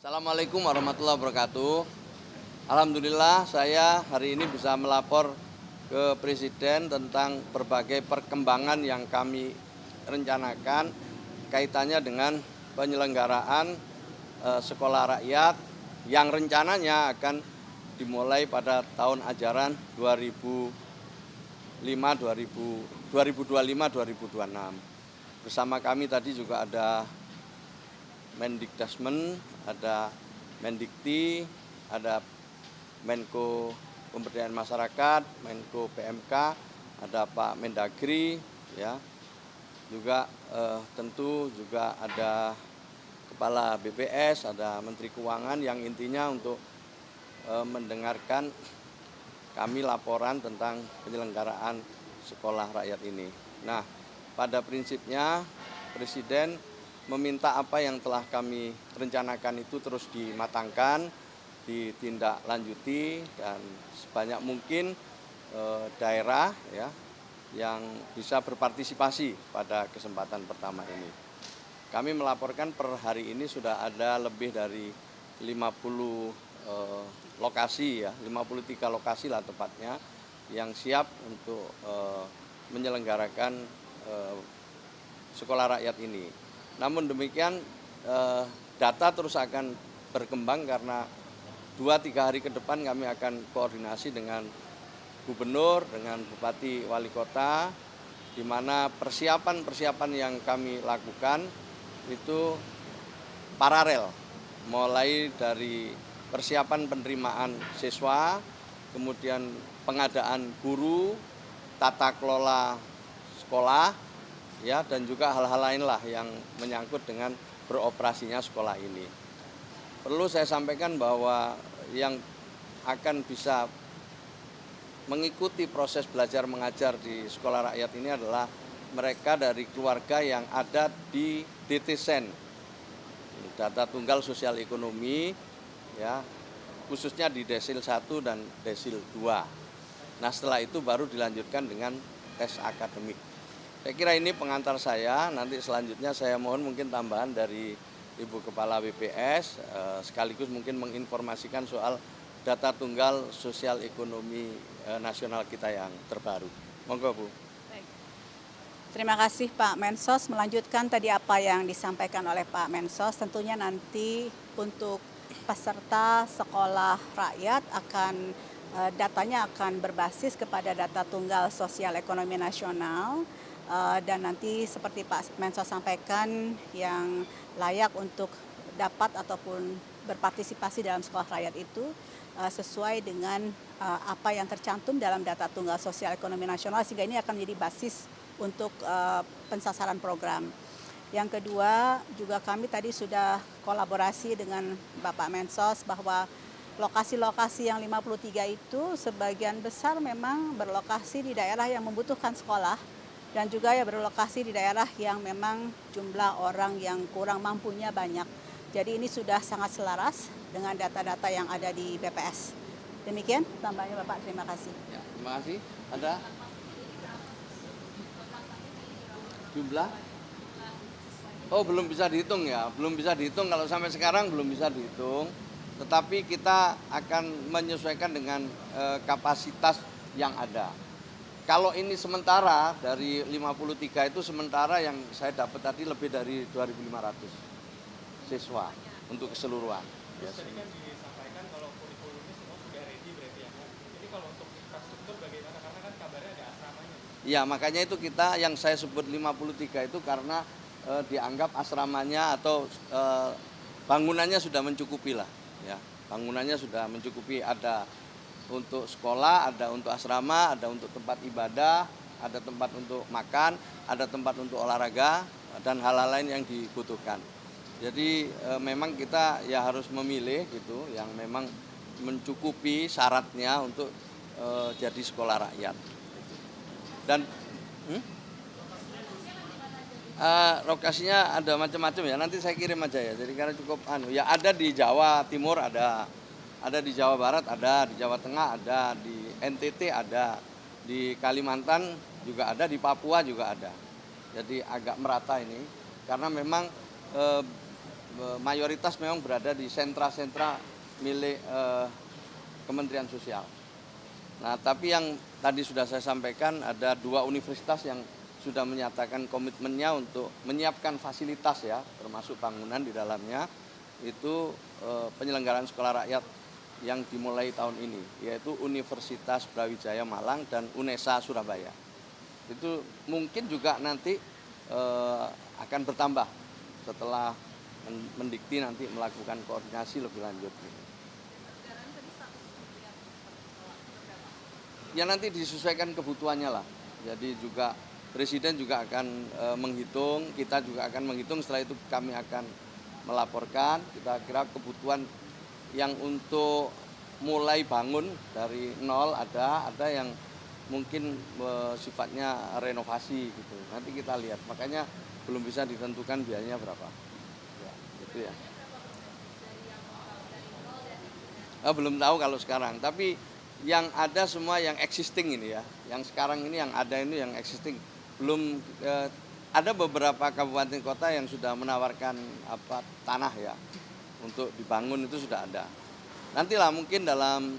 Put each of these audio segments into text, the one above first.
Assalamualaikum warahmatullahi wabarakatuh. Alhamdulillah saya hari ini bisa melapor ke Presiden tentang berbagai perkembangan yang kami rencanakan kaitannya dengan penyelenggaraan sekolah rakyat yang rencananya akan dimulai pada tahun ajaran 2025-2026. Bersama kami tadi juga ada Mendikdasmen, ada Mendikti, ada Menko Pemberdayaan Masyarakat, Menko PMK, ada Pak Mendagri, ya. Juga tentu juga ada Kepala BPS, ada Menteri Keuangan yang intinya untuk mendengarkan kami laporan tentang penyelenggaraan sekolah rakyat ini. Nah, pada prinsipnya Presiden meminta apa yang telah kami rencanakan itu terus dimatangkan, ditindaklanjuti, dan sebanyak mungkin daerah ya yang bisa berpartisipasi pada kesempatan pertama ini. Kami melaporkan per hari ini sudah ada lebih dari 50 lokasi ya, 53 lokasi lah tepatnya yang siap untuk menyelenggarakan sekolah rakyat ini. Namun demikian data terus akan berkembang karena 2-3 hari ke depan kami akan koordinasi dengan gubernur, dengan bupati, wali kota, di mana persiapan-persiapan yang kami lakukan itu paralel, mulai dari persiapan penerimaan siswa, kemudian pengadaan guru, tata kelola sekolah, ya, dan juga hal-hal lainlah yang menyangkut dengan beroperasinya sekolah ini. Perlu saya sampaikan bahwa yang akan bisa mengikuti proses belajar mengajar di sekolah rakyat ini adalah mereka dari keluarga yang ada di DTSEN, data tunggal sosial ekonomi, ya, khususnya di desil 1 dan desil 2. Nah, setelah itu baru dilanjutkan dengan tes akademik. Saya kira ini pengantar saya, nanti selanjutnya saya mohon mungkin tambahan dari Ibu Kepala BPS, sekaligus mungkin menginformasikan soal data tunggal sosial ekonomi nasional kita yang terbaru. Monggo, Bu. Baik. Terima kasih Pak Mensos, melanjutkan tadi apa yang disampaikan oleh Pak Mensos, tentunya nanti untuk peserta sekolah rakyat akan datanya akan berbasis kepada data tunggal sosial ekonomi nasional. Dan nanti seperti Pak Mensos sampaikan yang layak untuk dapat ataupun berpartisipasi dalam sekolah rakyat itu sesuai dengan apa yang tercantum dalam data tunggal sosial ekonomi nasional, sehingga ini akan menjadi basis untuk pensasaran program. Yang kedua, juga kami tadi sudah kolaborasi dengan Bapak Mensos bahwa lokasi-lokasi yang 53 itu sebagian besar memang berlokasi di daerah yang membutuhkan sekolah, dan juga ya berlokasi di daerah yang memang jumlah orang yang kurang mampunya banyak. Jadi ini sudah sangat selaras dengan data-data yang ada di BPS. Demikian tambahnya Bapak, terima kasih. Ya, terima kasih. Ada jumlah? Oh, belum bisa dihitung ya, belum bisa dihitung, kalau sampai sekarang belum bisa dihitung. Tetapi kita akan menyesuaikan dengan kapasitas yang ada. Kalau ini sementara dari 53 itu sementara yang saya dapat tadi lebih dari 2.500 siswa untuk keseluruhan. Terus tadi kan disampaikan kalau kurikulumnya semua sudah ready berarti ya. Jadi kalau untuk infrastruktur bagaimana? Karena kan kabarnya ada asramanya. Ya, makanya itu kita yang saya sebut 53 itu karena dianggap asramanya atau bangunannya sudah mencukupi lah. Ya, bangunannya sudah mencukupi, ada untuk sekolah, ada untuk asrama, ada untuk tempat ibadah, ada tempat untuk makan, ada tempat untuk olahraga, dan hal-hal lain yang dibutuhkan. Jadi memang kita ya harus memilih gitu yang memang mencukupi syaratnya untuk jadi sekolah rakyat. Dan lokasinya ada macam-macam ya, nanti saya kirim aja ya. Jadi karena cukup ya, ada di Jawa Timur, ada di Jawa Barat, ada di Jawa Tengah, ada di NTT, ada di Kalimantan juga ada, di Papua juga ada. Jadi agak merata ini karena memang mayoritas memang berada di sentra-sentra milik Kementerian Sosial. Nah, tapi yang tadi sudah saya sampaikan ada 2 universitas yang sudah menyatakan komitmennya untuk menyiapkan fasilitas ya, termasuk bangunan di dalamnya, itu penyelenggaraan sekolah rakyat yang dimulai tahun ini, yaitu Universitas Brawijaya Malang dan UNESA Surabaya. Itu mungkin juga nanti akan bertambah setelah Mendikti nanti melakukan koordinasi lebih lanjut. Ya nanti disesuaikan kebutuhannya lah. Jadi juga Presiden juga akan menghitung, kita juga akan menghitung, setelah itu kami akan melaporkan kita kira kebutuhan yang untuk mulai bangun dari nol ada yang mungkin sifatnya renovasi gitu. Nanti kita lihat, makanya belum bisa ditentukan biayanya berapa. Ya, gitu ya. Belum tahu kalau sekarang, tapi yang ada semua yang existing ini ya, yang sekarang ini yang ada ini yang existing. Belum ada beberapa kabupaten kota yang sudah menawarkan tanah ya untuk dibangun, itu sudah ada. Nantilah mungkin dalam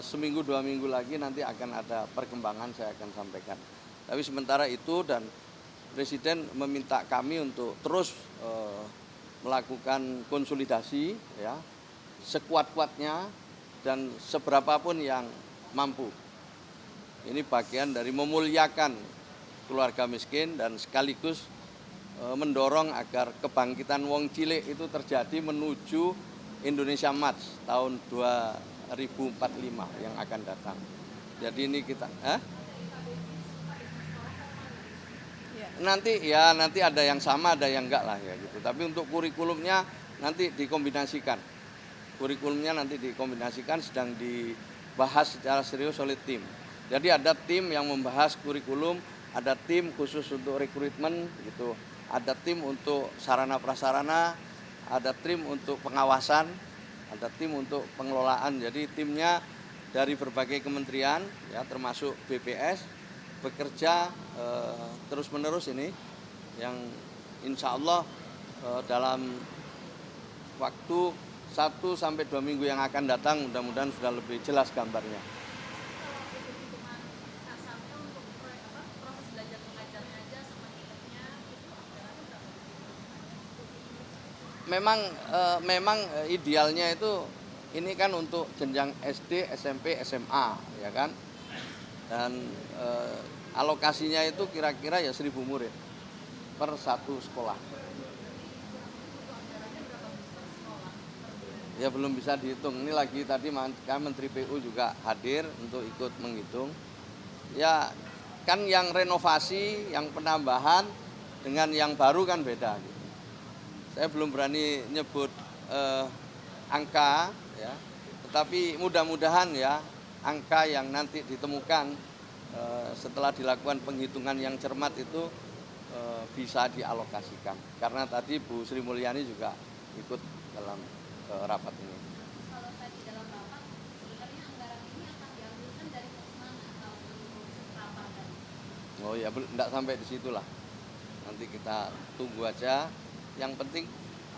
seminggu 2 minggu lagi nanti akan ada perkembangan, saya akan sampaikan. Tapi sementara itu dan Presiden meminta kami untuk terus melakukan konsolidasi ya sekuat-kuatnya dan seberapapun yang mampu. Ini bagian dari memuliakan keluarga miskin dan sekaligus mendorong agar kebangkitan wong cilik itu terjadi menuju Indonesia Mats tahun 2045 yang akan datang. Jadi ini kita nanti ada yang sama, ada yang enggak lah ya gitu. Tapi untuk kurikulumnya nanti dikombinasikan. Kurikulumnya nanti dikombinasikan, sedang dibahas secara serius oleh tim. Jadi ada tim yang membahas kurikulum, ada tim khusus untuk rekrutmen gitu, ada tim untuk sarana prasarana, ada tim untuk pengawasan, ada tim untuk pengelolaan. Jadi timnya dari berbagai kementerian ya termasuk BPS bekerja terus-menerus ini yang insya Allah dalam waktu 1-2 minggu yang akan datang mudah-mudahan sudah lebih jelas gambarnya. Memang idealnya itu ini kan untuk jenjang SD, SMP, SMA ya kan. Dan alokasinya itu kira-kira ya 1.000 murid per satu sekolah. Ya belum bisa dihitung. Ini lagi tadi Menteri PU juga hadir untuk ikut menghitung. Ya kan yang renovasi, yang penambahan dengan yang baru kan beda. Saya belum berani nyebut angka, ya. Tetapi mudah-mudahan ya angka yang nanti ditemukan setelah dilakukan penghitungan yang cermat itu bisa dialokasikan. Karena tadi Bu Sri Mulyani juga ikut dalam rapat ini. Kalau tadi dalam rapat, sebenarnya anggaran ini akan diambilkan dari mana atau rapat tadi? Oh ya, enggak sampai di situlah. Nanti kita tunggu aja. Yang penting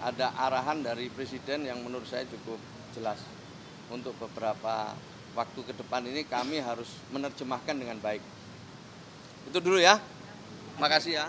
ada arahan dari Presiden yang menurut saya cukup jelas. Untuk beberapa waktu ke depan ini kami harus menerjemahkan dengan baik. Itu dulu ya. Makasih ya.